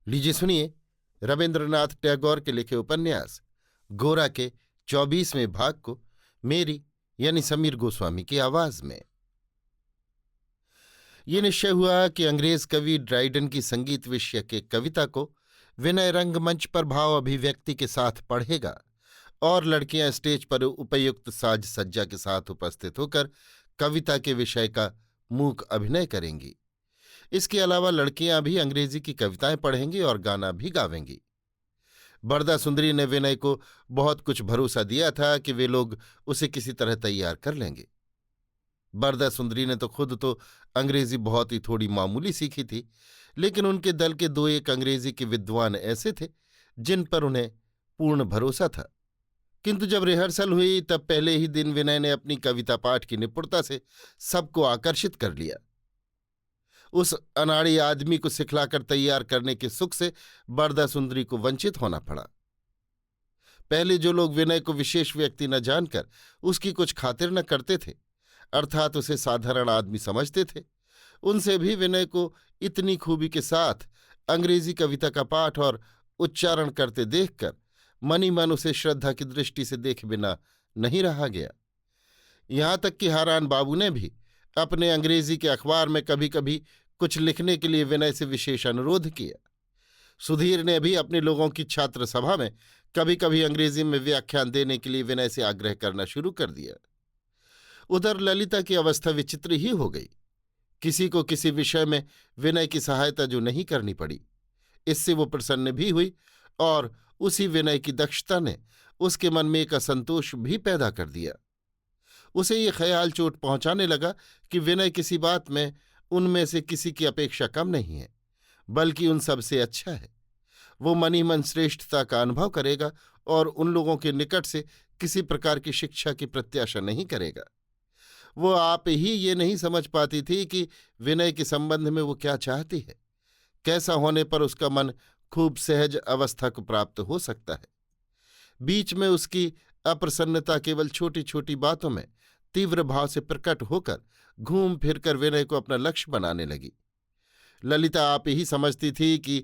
लीजिए सुनिए रविन्द्रनाथ टैगोर के लिखे उपन्यास गोरा के 24वें भाग को मेरी यानी समीर गोस्वामी की आवाज में। ये निश्चय हुआ कि अंग्रेज कवि ड्राइडन की संगीत विषय के कविता को विनय रंगमंच पर भाव अभिव्यक्ति के साथ पढ़ेगा और लड़कियां स्टेज पर उपयुक्त साज सज्जा के साथ उपस्थित होकर कविता के विषय का मूक अभिनय करेंगी। इसके अलावा लड़कियां भी अंग्रेजी की कविताएं पढ़ेंगी और गाना भी गावेंगी। बरदा सुंदरी ने विनय को बहुत कुछ भरोसा दिया था कि वे लोग उसे किसी तरह तैयार कर लेंगे। बरदा सुंदरी ने तो खुद तो अंग्रेजी बहुत ही थोड़ी मामूली सीखी थी, लेकिन उनके दल के दो एक अंग्रेजी के विद्वान ऐसे थे जिन पर उन्हें पूर्ण भरोसा था। किंतु जब रिहर्सल हुई तब पहले ही दिन विनय ने अपनी कविता पाठ की निपुणता से सबको आकर्षित कर लिया। उस अनाड़ी आदमी को सिखलाकर तैयार करने के सुख से बरदा सुंदरी को वंचित होना पड़ा। पहले जो लोग विनय को विशेष व्यक्ति न जानकर उसकी कुछ खातिर न करते थे, अर्थात उसे साधारण आदमी समझते थे, उनसे भी विनय को इतनी खूबी के साथ अंग्रेजी कविता का पाठ और उच्चारण करते देखकर मनी मन उसे श्रद्धा की दृष्टि से देखे बिना नहीं रहा गया। यहां तक कि हारान बाबू ने भी अपने अंग्रेजी के अखबार में कभी कभी कुछ लिखने के लिए विनय से विशेष अनुरोध किया। सुधीर ने भी अपने लोगों की छात्र सभा में कभी कभी अंग्रेजी में व्याख्यान देने के लिए विनय से आग्रह करना शुरू कर दिया। उधर ललिता की अवस्था विचित्र ही हो गई। किसी को किसी विषय में विनय की सहायता जो नहीं करनी पड़ी, इससे वो प्रसन्न भी हुई और उसी विनय की दक्षता ने उसके मन में एक असंतोष भी पैदा कर दिया। उसे ये ख्याल चोट पहुंचाने लगा कि विनय किसी बात में उनमें से किसी की अपेक्षा कम नहीं है, बल्कि उन सबसे अच्छा है। वो मनी मन श्रेष्ठता का अनुभव करेगा और उन लोगों के निकट से किसी प्रकार की शिक्षा की प्रत्याशा नहीं करेगा। वो आप ही ये नहीं समझ पाती थी कि विनय के संबंध में वो क्या चाहती है, कैसा होने पर उसका मन खूब सहज अवस्था को प्राप्त हो सकता है। बीच में उसकी अप्रसन्नता केवल छोटी छोटी बातों में तीव्र भाव से प्रकट होकर घूम फिरकर विनय को अपना लक्ष्य बनाने लगी। ललिता आप ही समझती थी कि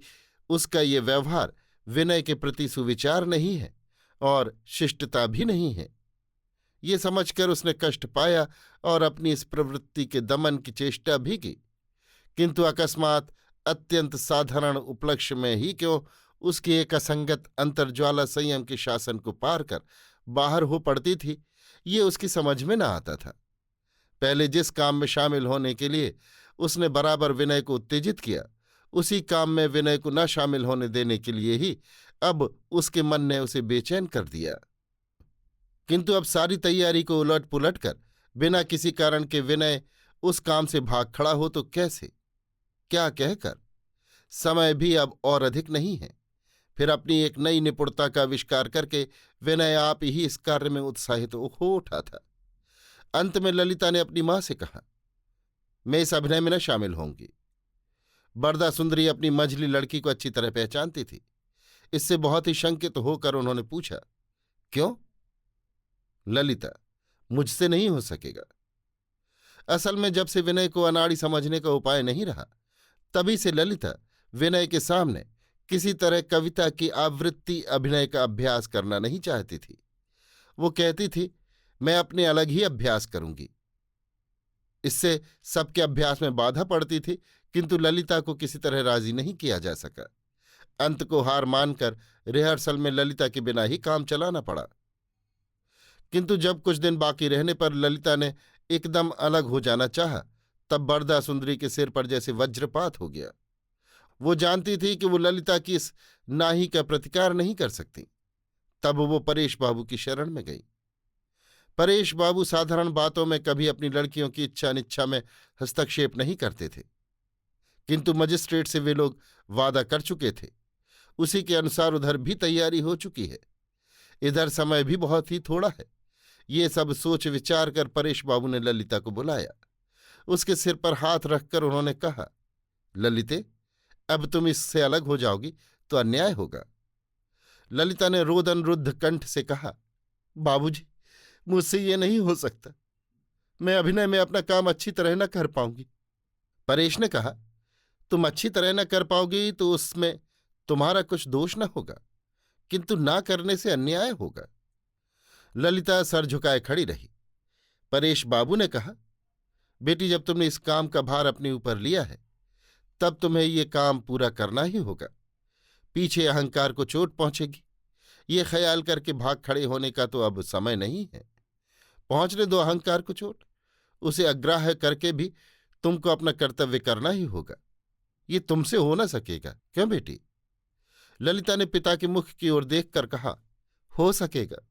उसका ये व्यवहार विनय के प्रति सुविचार नहीं है और शिष्टता भी नहीं है। ये समझकर उसने कष्ट पाया और अपनी इस प्रवृत्ति के दमन की चेष्टा भी की, किंतु अकस्मात अत्यंत साधारण उपलक्ष्य में ही क्यों उसकी एक असंगत अंतर्ज्वाला संयम के शासन को पार कर बाहर हो पड़ती थी, ये उसकी समझ में न आता था। पहले जिस काम में शामिल होने के लिए उसने बराबर विनय को उत्तेजित किया, उसी काम में विनय को न शामिल होने देने के लिए ही अब उसके मन ने उसे बेचैन कर दिया। किंतु अब सारी तैयारी को उलट पुलट कर बिना किसी कारण के विनय उस काम से भाग खड़ा हो तो कैसे, क्या कहकर? समय भी अब और अधिक नहीं है। फिर अपनी एक नई निपुणता का आविष्कार करके विनय आप ही इस कार्य में उत्साहित हो उठा था। अंत में ललिता ने अपनी मां से कहा, मैं इस अभिनय में न शामिल होंगी। बरदा सुंदरी अपनी मंझली लड़की को अच्छी तरह पहचानती थी। इससे बहुत ही शंकित होकर उन्होंने पूछा, क्यों? ललिता, मुझसे नहीं हो सकेगा। असल में जब से विनय को अनाड़ी समझने का उपाय नहीं रहा, तभी से ललिता विनय के सामने किसी तरह कविता की आवृत्ति अभिनय का अभ्यास करना नहीं चाहती थी। वो कहती थी, मैं अपने अलग ही अभ्यास करूंगी। इससे सबके अभ्यास में बाधा पड़ती थी, किंतु ललिता को किसी तरह राजी नहीं किया जा सका। अंत को हार मानकर रिहर्सल में ललिता के बिना ही काम चलाना पड़ा। किंतु जब कुछ दिन बाकी रहने पर ललिता ने एकदम अलग हो जाना चाहा, तब बरदा सुंदरी के सिर पर जैसे वज्रपात हो गया। वो जानती थी कि वो ललिता की इस नाही का प्रतिकार नहीं कर सकती। तब वो परेश बाबू की शरण में गई। परेश बाबू साधारण बातों में कभी अपनी लड़कियों की इच्छा अनिच्छा में हस्तक्षेप नहीं करते थे, किंतु मजिस्ट्रेट से वे लोग वादा कर चुके थे। उसी के अनुसार उधर भी तैयारी हो चुकी है। इधर समय भी बहुत ही थोड़ा है। ये सब सोच विचार कर परेश बाबू ने ललिता को बुलाया। उसके सिर पर हाथ रखकर उन्होंने कहा, ललिते, अब तुम इससे अलग हो जाओगी तो अन्याय होगा। ललिता ने रोदन रुद्ध कंठ से कहा, बाबूजी, मुझसे ये नहीं हो सकता। मैं अभिनय में अपना काम अच्छी तरह न कर पाऊंगी। परेश ने कहा, तुम अच्छी तरह न कर पाओगी तो उसमें तुम्हारा कुछ दोष न होगा, किंतु ना करने से अन्याय होगा। ललिता सर झुकाए खड़ी रही। परेश बाबू ने कहा, बेटी, जब तुमने इस काम का भार अपने ऊपर लिया है तब तुम्हें ये काम पूरा करना ही होगा। पीछे अहंकार को चोट पहुंचेगी, ये ख्याल करके भाग खड़े होने का तो अब समय नहीं है। पहुंचने दो अहंकार को चोट, उसे अग्राह्य करके भी तुमको अपना कर्तव्य करना ही होगा। ये तुमसे हो न सकेगा, क्यों बेटी? ललिता ने पिता के मुख की ओर देखकर कहा, हो सकेगा।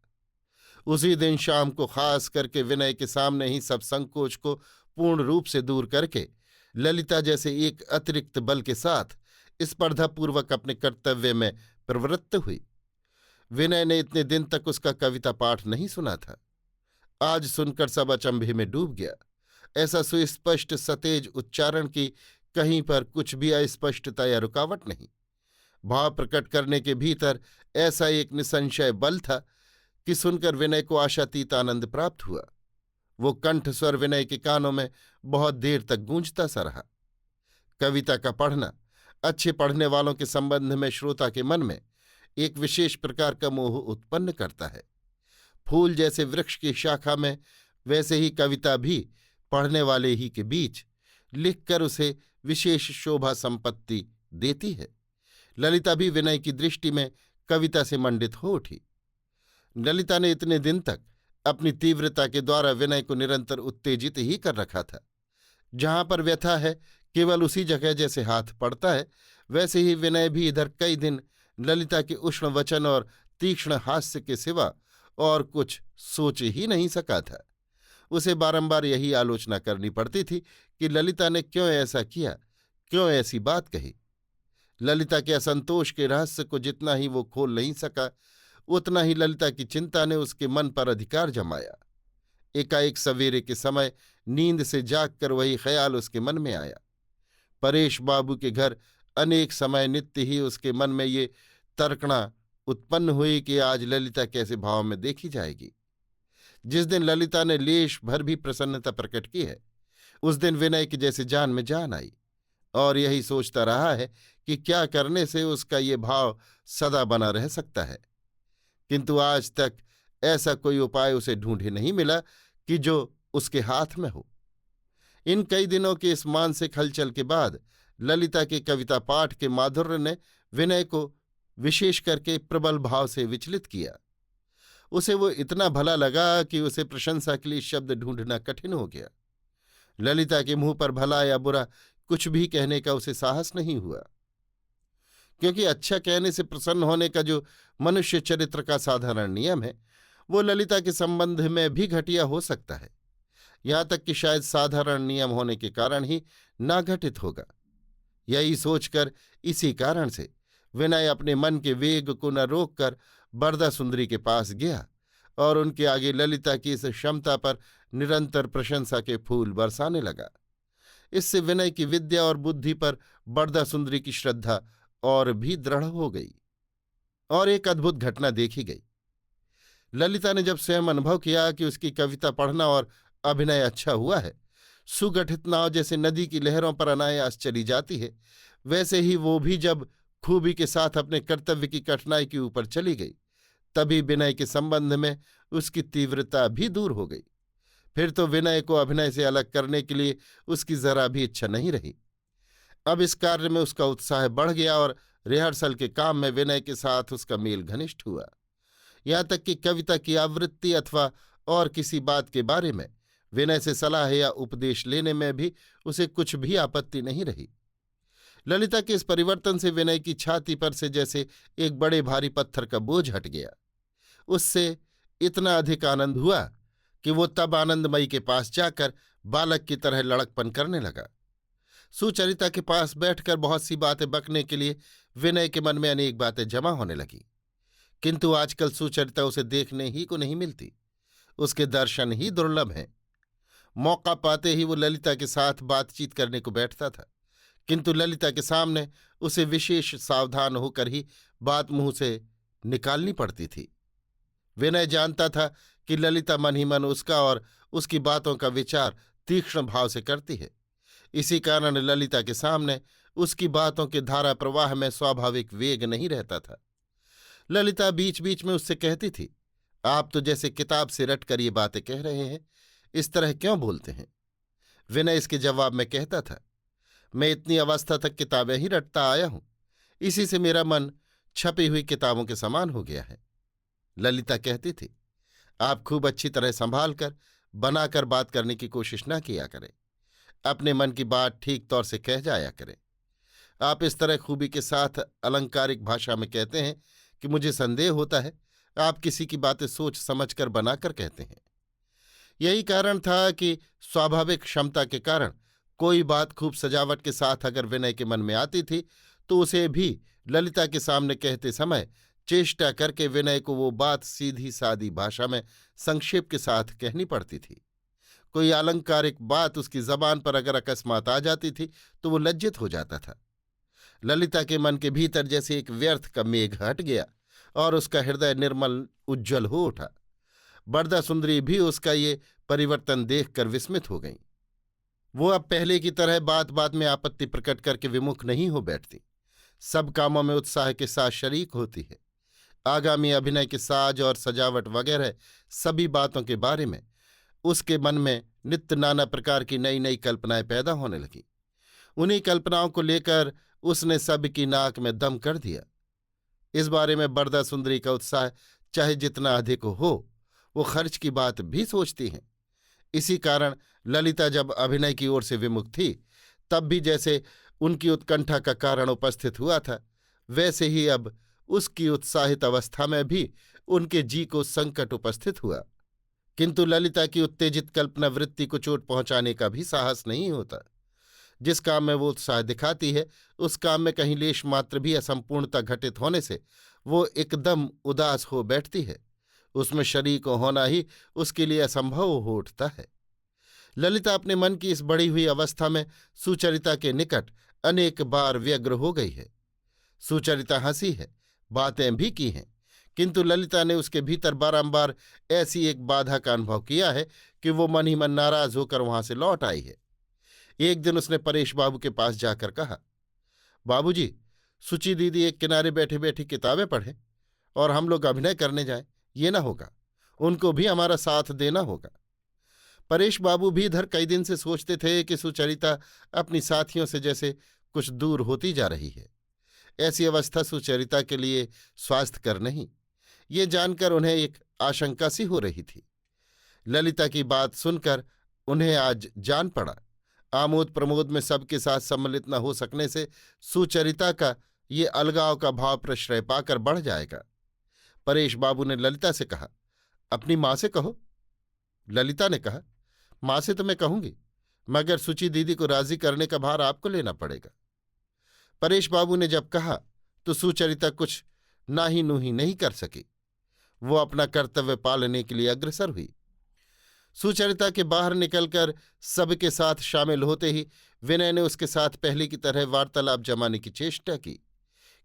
उसी दिन शाम को खास करके विनय के सामने ही सब संकोच को पूर्ण रूप से दूर करके ललिता जैसे एक अतिरिक्त बल के साथ स्पर्धापूर्वक अपने कर्तव्य में प्रवृत्त हुई। विनय ने इतने दिन तक उसका कविता पाठ नहीं सुना था। आज सुनकर सब अचंभे में डूब गया। ऐसा सुस्पष्ट सतेज उच्चारण की कहीं पर कुछ भी अस्पष्टता या रुकावट नहीं। भाव प्रकट करने के भीतर ऐसा एक निसंशय बल था कि सुनकर विनय को आशातीत आनंद प्राप्त हुआ। वो कंठ स्वर विनय के कानों में बहुत देर तक गूंजता सा रहा। कविता का पढ़ना अच्छे पढ़ने वालों के संबंध में श्रोता के मन में एक विशेष प्रकार का मोह उत्पन्न करता है। फूल जैसे वृक्ष की शाखा में वैसे ही कविता भी पढ़ने वाले ही के बीच लिखकर उसे विशेष शोभा संपत्ति देती है। ललिता भी विनय की दृष्टि में कविता से मंडित हो उठी। ललिता ने इतने दिन तक अपनी तीव्रता के द्वारा विनय को निरंतर उत्तेजित ही कर रखा था। जहां पर व्यथा है केवल उसी जगह जैसे हाथ पड़ता है, वैसे ही विनय भी इधर कई दिन ललिता के उष्ण वचन और तीक्ष्ण हास्य के सिवा और कुछ सोच ही नहीं सका था। उसे बारंबार यही आलोचना करनी पड़ती थी कि ललिता ने क्यों ऐसा किया, क्यों ऐसी बात कही। ललिता के असंतोष के रहस्य को जितना ही वो खोल नहीं सका, उतना ही ललिता की चिंता ने उसके मन पर अधिकार जमाया। एकाएक सवेरे के समय नींद से जागकर वही ख्याल उसके मन में आया। परेश बाबू के घर अनेक समय नित्य ही उसके मन में ये तर्कणा उत्पन्न हुई कि आज ललिता कैसे भाव में देखी जाएगी। जिस दिन ललिता ने लेश भर भी प्रसन्नता प्रकट की है, उस दिन विनय की जैसे जान में जान आई, और यही सोचता रहा है कि क्या करने से उसका ये भाव सदा बना रह सकता है। किंतु आज तक ऐसा कोई उपाय उसे ढूंढे नहीं मिला कि जो उसके हाथ में हो। इन कई दिनों के इस मानसिक हलचल के बाद ललिता के कविता पाठ के माधुर्य ने विनय को विशेष करके प्रबल भाव से विचलित किया। उसे वो इतना भला लगा कि उसे प्रशंसा के लिए शब्द ढूंढना कठिन हो गया। ललिता के मुंह पर भला या बुरा कुछ भी कहने का उसे साहस नहीं हुआ, क्योंकि अच्छा कहने से प्रसन्न होने का जो मनुष्य चरित्र का साधारण नियम है, वो ललिता के संबंध में भी घटिया हो सकता है। यहां तक कि शायद साधारण नियम होने के कारण ही नाघटित होगा। यही सोचकर इसी कारण से विनय अपने मन के वेग को न रोककर बरदा सुंदरी के पास गया और उनके आगे ललिता की इस क्षमता पर निरंतर प्रशंसा के फूल बरसाने लगा। इससे विनय की विद्या और बुद्धि पर बरदा सुंदरी की श्रद्धा और भी दृढ़ हो गई। और एक अद्भुत घटना देखी गई। ललिता ने जब स्वयं अनुभव किया कि उसकी कविता पढ़ना और अभिनय अच्छा हुआ है, सुगठित नाव जैसे नदी की लहरों पर अनायास चली जाती है, वैसे ही वो भी जब खूबी के साथ अपने कर्तव्य की कठिनाई के ऊपर चली गई, तभी विनय के संबंध में उसकी तीव्रता भी दूर हो गई। फिर तो विनय को अभिनय से अलग करने के लिए उसकी जरा भी इच्छा नहीं रही। अब इस कार्य में उसका उत्साह बढ़ गया और रिहर्सल के काम में विनय के साथ उसका मेल घनिष्ठ हुआ। यहाँ तक कि कविता की आवृत्ति अथवा और किसी बात के बारे में विनय से सलाह या उपदेश लेने में भी उसे कुछ भी आपत्ति नहीं रही। ललिता के इस परिवर्तन से विनय की छाती पर से जैसे एक बड़े भारी पत्थर का बोझ हट गया। उससे इतना अधिक आनंद हुआ कि वो तब आनंदमयी के पास जाकर बालक की तरह लड़कपन करने लगा। सुचरिता के पास बैठकर बहुत सी बातें बकने के लिए विनय के मन में अनेक बातें जमा होने लगी, किंतु आजकल सुचरिता उसे देखने ही को नहीं मिलती। उसके दर्शन ही दुर्लभ हैं। मौका पाते ही वो ललिता के साथ बातचीत करने को बैठता था, किंतु ललिता के सामने उसे विशेष सावधान होकर ही बात मुंह से निकालनी पड़ती थी। विनय जानता था कि ललिता मन ही मन उसका और उसकी बातों का विचार तीक्ष्ण भाव से करती है। इसी कारण ललिता के सामने उसकी बातों के धारा प्रवाह में स्वाभाविक वेग नहीं रहता था। ललिता बीच बीच में उससे कहती थी, आप तो जैसे किताब से रटकर ये बातें कह रहे हैं, इस तरह क्यों बोलते हैं? विनय इसके जवाब में कहता था, मैं इतनी अवस्था तक किताबें ही रटता आया हूं, इसी से मेरा मन छपी हुई किताबों के समान हो गया है। ललिता कहती थी, आप खूब अच्छी तरह संभाल कर बनाकर बात करने की कोशिश न किया करें, अपने मन की बात ठीक तौर से कह जाया करें। आप इस तरह खूबी के साथ अलंकारिक भाषा में कहते हैं कि मुझे संदेह होता है आप किसी की बातें सोच समझकर बनाकर कहते हैं। यही कारण था कि स्वाभाविक क्षमता के कारण कोई बात खूब सजावट के साथ अगर विनय के मन में आती थी तो उसे भी ललिता के सामने कहते समय चेष्टा करके विनय को वो बात सीधी सादी भाषा में संक्षेप के साथ कहनी पड़ती थी। कोई अलंकारिक बात उसकी जबान पर अगर अकस्मात आ जाती थी तो वो लज्जित हो जाता था। ललिता के मन के भीतर जैसे एक व्यर्थ का मेघ हट गया और उसका हृदय निर्मल उज्ज्वल हो उठा। बरदा सुंदरी भी उसका ये परिवर्तन देखकर विस्मित हो गई। वो अब पहले की तरह बात बात में आपत्ति प्रकट करके विमुख नहीं हो बैठती, सब कामों में उत्साह के साथ शरीक होती है। आगामी अभिनय के साज और सजावट वगैरह सभी बातों के बारे में उसके मन में नित्य नाना प्रकार की नई नई कल्पनाएं पैदा होने लगीं। उन्हीं कल्पनाओं को लेकर उसने सबकी नाक में दम कर दिया। इस बारे में बरदा सुंदरी का उत्साह चाहे जितना अधिक हो, वो खर्च की बात भी सोचती हैं। इसी कारण ललिता जब अभिनय की ओर से विमुख थी तब भी जैसे उनकी उत्कंठा का कारण उपस्थित हुआ था, वैसे ही अब उसकी उत्साहित अवस्था में भी उनके जी को संकट उपस्थित हुआ। किंतु ललिता की उत्तेजित कल्पना वृत्ति को चोट पहुंचाने का भी साहस नहीं होता। जिस काम में वो उत्साह दिखाती है उस काम में कहीं लेश मात्र भी असंपूर्णता घटित होने से वो एकदम उदास हो बैठती है। उसमें शरीक होना ही उसके लिए असंभव हो उठता है। ललिता अपने मन की इस बढ़ी हुई अवस्था में सुचरिता के निकट अनेक बार व्यग्र हो गई है। सुचरिता हंसी है, बातें भी की हैं, किंतु ललिता ने उसके भीतर बारंबार ऐसी एक बाधा का अनुभव किया है कि वो मन ही मन नाराज होकर वहां से लौट आई है। एक दिन उसने परेश बाबू के पास जाकर कहा, बाबूजी, सुची दीदी एक किनारे बैठे बैठी किताबें पढ़ें और हम लोग अभिनय करने जाएं, ये ना होगा, उनको भी हमारा साथ देना होगा। परेश बाबू भी इधर कई दिन से सोचते थे कि सुचरिता अपनी साथियों से जैसे कुछ दूर होती जा रही है। ऐसी अवस्था सुचरिता के लिए स्वास्थ्यकर नहीं, ये जानकर उन्हें एक आशंका सी हो रही थी। ललिता की बात सुनकर उन्हें आज जान पड़ा, आमोद प्रमोद में सबके साथ सम्मिलित न हो सकने से सुचरिता का ये अलगाव का भाव प्रश्रय पाकर बढ़ जाएगा। परेश बाबू ने ललिता से कहा, अपनी माँ से कहो। ललिता ने कहा, माँ से तो मैं कहूंगी, मगर सुची दीदी को राजी करने का भार आपको लेना पड़ेगा। परेश बाबू ने जब कहा तो सुचरिता कुछ नाही नूही नहीं कर सकी। वो अपना कर्तव्य पालने के लिए अग्रसर हुई। सुचरिता के बाहर निकलकर सबके साथ शामिल होते ही विनय ने उसके साथ पहले की तरह वार्तालाप जमाने की चेष्टा की,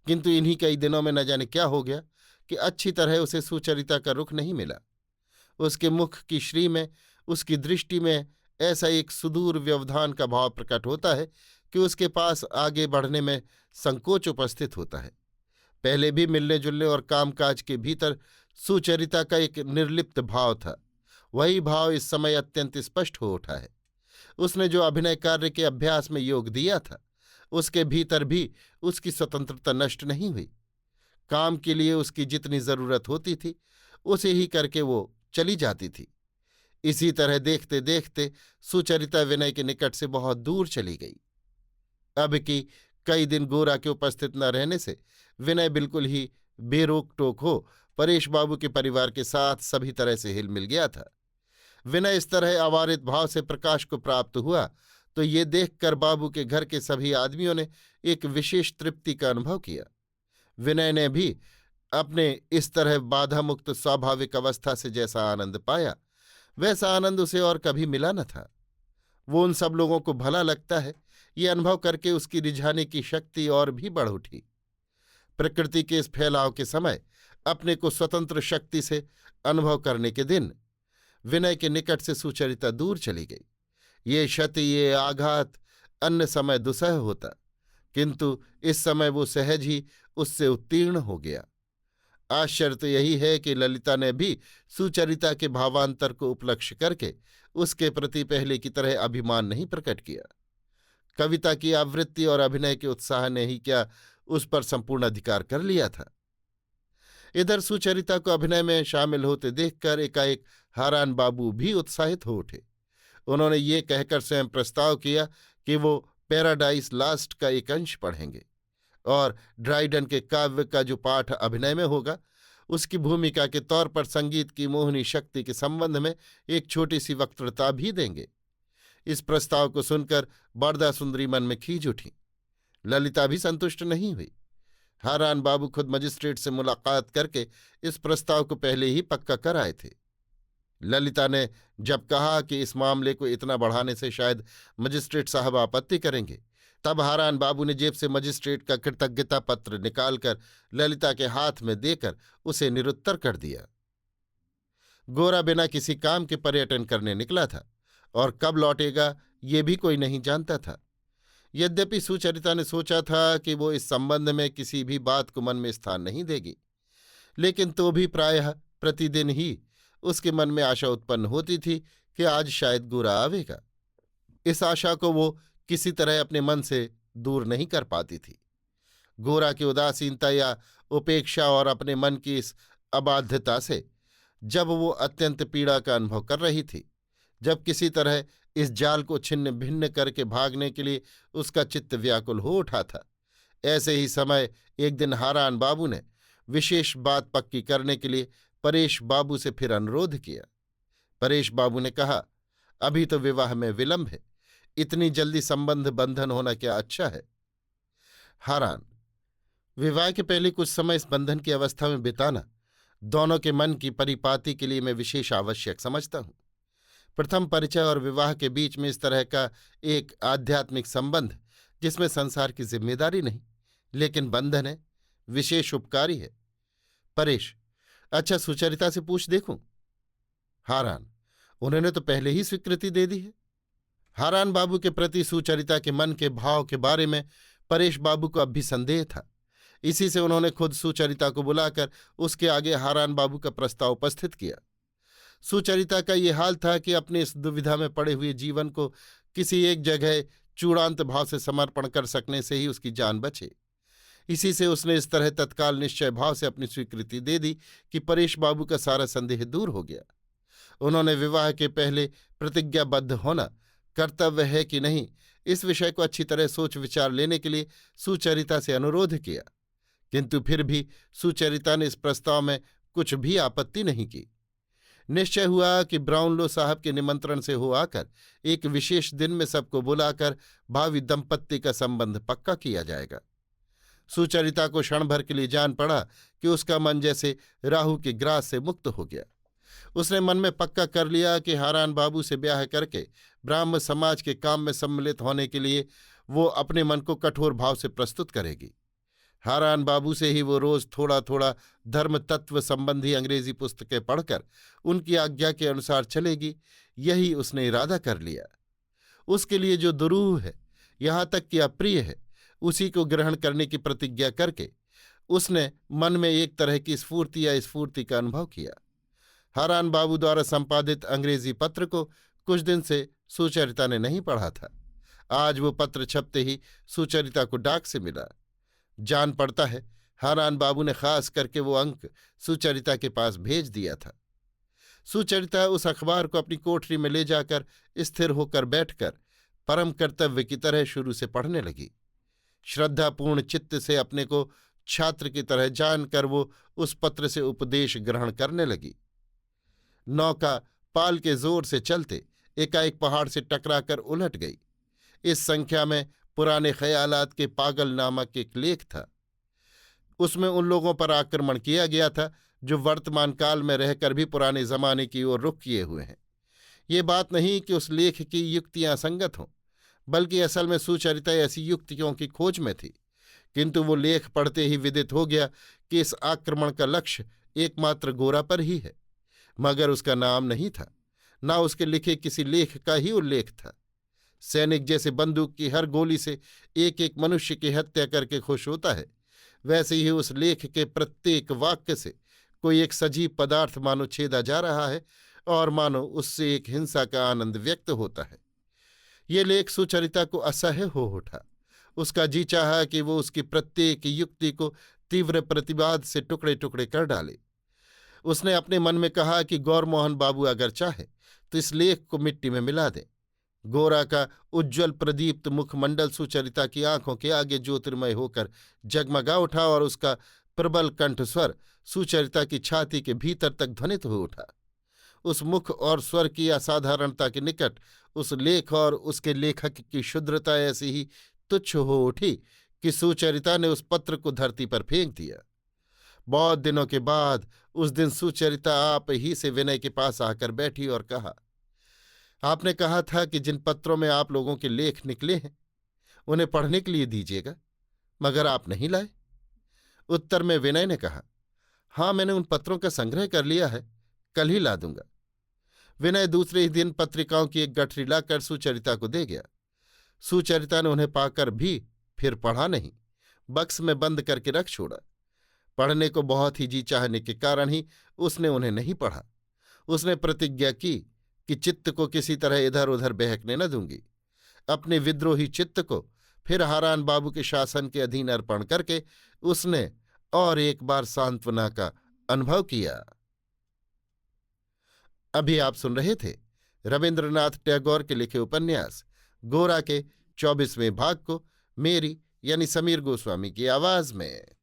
किंतु इन्हीं कई दिनों में न जाने क्या हो गया कि अच्छी तरह उसे सुचरिता का रुख नहीं मिला। उसके मुख की श्री में, उसकी दृष्टि में ऐसा एक सुदूर व्यवधान का भाव प्रकट होता है कि उसके पास आगे बढ़ने में संकोच उपस्थित होता है। पहले भी मिलने जुलने और कामकाज के भीतर सुचरिता का एक निर्लिप्त भाव था, वही भाव इस समय अत्यंत स्पष्ट हो उठा है। उसने जो अभिनय कार्य के अभ्यास में योग दिया था उसके भीतर भी उसकी स्वतंत्रता नष्ट नहीं हुई। काम के लिए उसकी जितनी जरूरत होती थी उसे ही करके वो चली जाती थी। इसी तरह देखते देखते सुचरिता विनय के निकट से बहुत दूर चली गई। अब की कई दिन गोरा के उपस्थित न रहने से विनय बिल्कुल ही बेरोक टोक हो परेश बाबू के परिवार के साथ सभी तरह से हिल मिल गया था। विनय इस तरह अवारित भाव से प्रकाश को प्राप्त हुआ तो ये देखकर बाबू के घर के सभी आदमियों ने एक विशेष तृप्ति का अनुभव किया। विनय ने भी अपने इस तरह बाधा मुक्त स्वाभाविक अवस्था से जैसा आनंद पाया वैसा आनंद उसे और कभी मिला न था। वो उन सब लोगों को भला लगता है, ये अनुभव करके उसकी रिझाने की शक्ति और भी बढ़ उठी। प्रकृति के इस फैलाव के समय अपने को स्वतंत्र शक्ति से अनुभव करने के दिन विनय के निकट से सुचरिता दूर चली गई। ये क्षति, ये आघात अन्य समय दुसह होता, किंतु इस समय वो सहज ही उससे उत्तीर्ण हो गया। आश्चर्य तो यही है कि ललिता ने भी सुचरिता के भावांतर को उपलक्ष्य करके उसके प्रति पहले की तरह अभिमान नहीं प्रकट किया। कविता की आवृत्ति और अभिनय के उत्साह ने ही क्या उस पर संपूर्ण अधिकार कर लिया था। इधर सुचरिता को अभिनय में शामिल होते देखकर एकाएक हारान बाबू भी उत्साहित हो उठे। उन्होंने ये कहकर स्वयं प्रस्ताव किया कि वो पैराडाइज लास्ट का एक अंश पढ़ेंगे और ड्राइडन के काव्य का जो पाठ अभिनय में होगा उसकी भूमिका के तौर पर संगीत की मोहनी शक्ति के संबंध में एक छोटी सी वक्तृता भी देंगे। इस प्रस्ताव को सुनकर बरदा सुंदरी मन में खींच उठी। ललिता भी संतुष्ट नहीं हुई। हारान बाबू खुद मजिस्ट्रेट से मुलाकात करके इस प्रस्ताव को पहले ही पक्का कर आए थे। ललिता ने जब कहा कि इस मामले को इतना बढ़ाने से शायद मजिस्ट्रेट साहब आपत्ति करेंगे, तब हारान बाबू ने जेब से मजिस्ट्रेट का कृतज्ञता पत्र निकालकर ललिता के हाथ में देकर उसे निरुत्तर कर दिया। गोरा बिना किसी काम के पर्यटन करने निकला था और कब लौटेगा ये भी कोई नहीं जानता था। यद्यपि सुचरिता ने सोचा था कि वो इस संबंध में किसी भी बात को मन में स्थान नहीं देगी, लेकिन तो भी प्रायः प्रतिदिन ही उसके मन में आशा उत्पन्न होती थी कि आज शायद गोरा आवेगा। इस आशा को वो किसी तरह अपने मन से दूर नहीं कर पाती थी। गोरा की उदासीनता या उपेक्षा और अपने मन की इस अबाध्यता से जब वो अत्यंत पीड़ा का अनुभव कर रही थी, जब किसी तरह इस जाल को छिन्न भिन्न करके भागने के लिए उसका चित्त व्याकुल हो उठा था, ऐसे ही समय एक दिन हारान बाबू ने विशेष बात पक्की करने के लिए परेश बाबू से फिर अनुरोध किया। परेश बाबू ने कहा, अभी तो विवाह में विलंब है, इतनी जल्दी संबंध बंधन होना क्या अच्छा है? हारान, विवाह के पहले कुछ समय इस बंधन की अवस्था में बिताना दोनों के मन की परिपाती के लिए मैं विशेष आवश्यक समझता हूं। प्रथम परिचय और विवाह के बीच में इस तरह का एक आध्यात्मिक संबंध जिसमें संसार की जिम्मेदारी नहीं लेकिन बंधन है, विशेष उपकारी है। परेश, अच्छा सुचरिता से पूछ देखूं? हारान, उन्होंने तो पहले ही स्वीकृति दे दी है। हारान बाबू के प्रति सुचरिता के मन के भाव के बारे में परेश बाबू को अब भी संदेह था। इसी से उन्होंने खुद सुचरिता को बुलाकर उसके आगे हारान बाबू का प्रस्ताव उपस्थित किया। सुचरिता का ये हाल था कि अपने इस दुविधा में पड़े हुए जीवन को किसी एक जगह चूड़ांत भाव से समर्पण कर सकने से ही उसकी जान बचे। इसी से उसने इस तरह तत्काल निश्चय भाव से अपनी स्वीकृति दे दी कि परेश बाबू का सारा संदेह दूर हो गया। उन्होंने विवाह के पहले प्रतिज्ञाबद्ध होना कर्तव्य है कि नहीं, इस विषय को अच्छी तरह सोच विचार लेने के लिए सुचरिता से अनुरोध किया, किंतु फिर भी सुचरिता ने इस प्रस्ताव में कुछ भी आपत्ति नहीं की। निश्चय हुआ कि ब्राउनलो साहब के निमंत्रण से हो आकर एक विशेष दिन में सबको बुलाकर भावी दंपत्ति का संबंध पक्का किया जाएगा। सुचरिता को क्षण भर के लिए जान पड़ा कि उसका मन जैसे राहु के ग्रास से मुक्त हो गया। उसने मन में पक्का कर लिया कि हारान बाबू से ब्याह करके ब्राह्म समाज के काम में सम्मिलित होने के लिए वो अपने मन को कठोर भाव से प्रस्तुत करेगी। हारान बाबू से ही वो रोज थोड़ा थोड़ा धर्म तत्व संबंधी अंग्रेजी पुस्तकें पढ़कर उनकी आज्ञा के अनुसार चलेगी, यही उसने इरादा कर लिया। उसके लिए जो दुरूह है, यहाँ तक कि अप्रिय है, उसी को ग्रहण करने की प्रतिज्ञा करके उसने मन में एक तरह की स्फूर्ति या स्फूर्ति का अनुभव किया। हारान बाबू द्वारा संपादित अंग्रेजी पत्र को कुछ दिन से सुचरिता ने नहीं पढ़ा था। आज वो पत्र छपते ही सुचरिता को डाक से मिला। जान पड़ता है हारान बाबू ने खास करके वो अंक सुचरिता के पास भेज दिया था। सुचरिता उस अखबार को अपनी कोठरी में ले जाकर स्थिर होकर बैठकर परम कर्तव्य की तरह शुरू से पढ़ने लगी। श्रद्धापूर्ण चित्त से अपने को छात्र की तरह जानकर वो उस पत्र से उपदेश ग्रहण करने लगी। नौका पाल के जोर से चलते एकाएक पहाड़ से टकराकर उलट गई। इस संख्या में पुराने ख्यालात के पागल नामक एक लेख था। उसमें उन लोगों पर आक्रमण किया गया था जो वर्तमान काल में रहकर भी पुराने जमाने की ओर रुख किए हुए हैं। ये बात नहीं कि उस लेख की युक्तियां असंगत हों, बल्कि असल में सुचरिता ऐसी युक्तियों की खोज में थी। किंतु वो लेख पढ़ते ही विदित हो गया कि इस आक्रमण का लक्ष्य एकमात्र गोरा पर ही है, मगर उसका नाम नहीं था, न उसके लिखे किसी लेख का ही उल्लेख था। सैनिक जैसे बंदूक की हर गोली से एक एक मनुष्य की हत्या करके खुश होता है, वैसे ही उस लेख के प्रत्येक वाक्य से कोई एक सजीव पदार्थ मानो छेदा जा रहा है और मानो उससे एक हिंसा का आनंद व्यक्त होता है। ये लेख सुचरिता को असह्य हो उठा। उसका जी चाहा कि वो उसकी प्रत्येक युक्ति को तीव्र प्रतिवाद से टुकड़े टुकड़े कर डाले। उसने अपने मन में कहा कि गौरमोहन बाबू अगर चाहे तो इस लेख को मिट्टी में मिला दें। गोरा का उज्ज्वल प्रदीप्त मुखमंडल सुचरिता की आंखों के आगे ज्योतिर्मय होकर जगमगा उठा और उसका प्रबल कंठस्वर सुचरिता की छाती के भीतर तक ध्वनित हो उठा। उस मुख और स्वर की असाधारणता के निकट उस लेख और उसके लेखक की शुद्रता ऐसी ही तुच्छ हो उठी कि सुचरिता ने उस पत्र को धरती पर फेंक दिया। बहुत दिनों के बाद उस दिन सुचरिता आप ही से विनय के पास आकर बैठी और कहा, आपने कहा था कि जिन पत्रों में आप लोगों के लेख निकले हैं उन्हें पढ़ने के लिए दीजिएगा, मगर आप नहीं लाए। उत्तर में विनय ने कहा, हाँ, मैंने उन पत्रों का संग्रह कर लिया है, कल ही ला दूंगा। विनय दूसरे ही दिन पत्रिकाओं की एक गठरी लाकर सुचरिता को दे गया। सुचरिता ने उन्हें पाकर भी फिर पढ़ा नहीं, बक्स में बंद करके रख छोड़ा। पढ़ने को बहुत ही जी चाहने के कारण ही उसने उन्हें नहीं पढ़ा। उसने प्रतिज्ञा की कि चित्त को किसी तरह इधर उधर बहकने न दूंगी। अपने विद्रोही चित्त को फिर हारान बाबू के शासन के अधीन अर्पण करके उसने और एक बार सांत्वना का अनुभव किया। अभी आप सुन रहे थे रविन्द्रनाथ टैगोर के लिखे उपन्यास गोरा के 24वें भाग को मेरी यानी समीर गोस्वामी की आवाज में।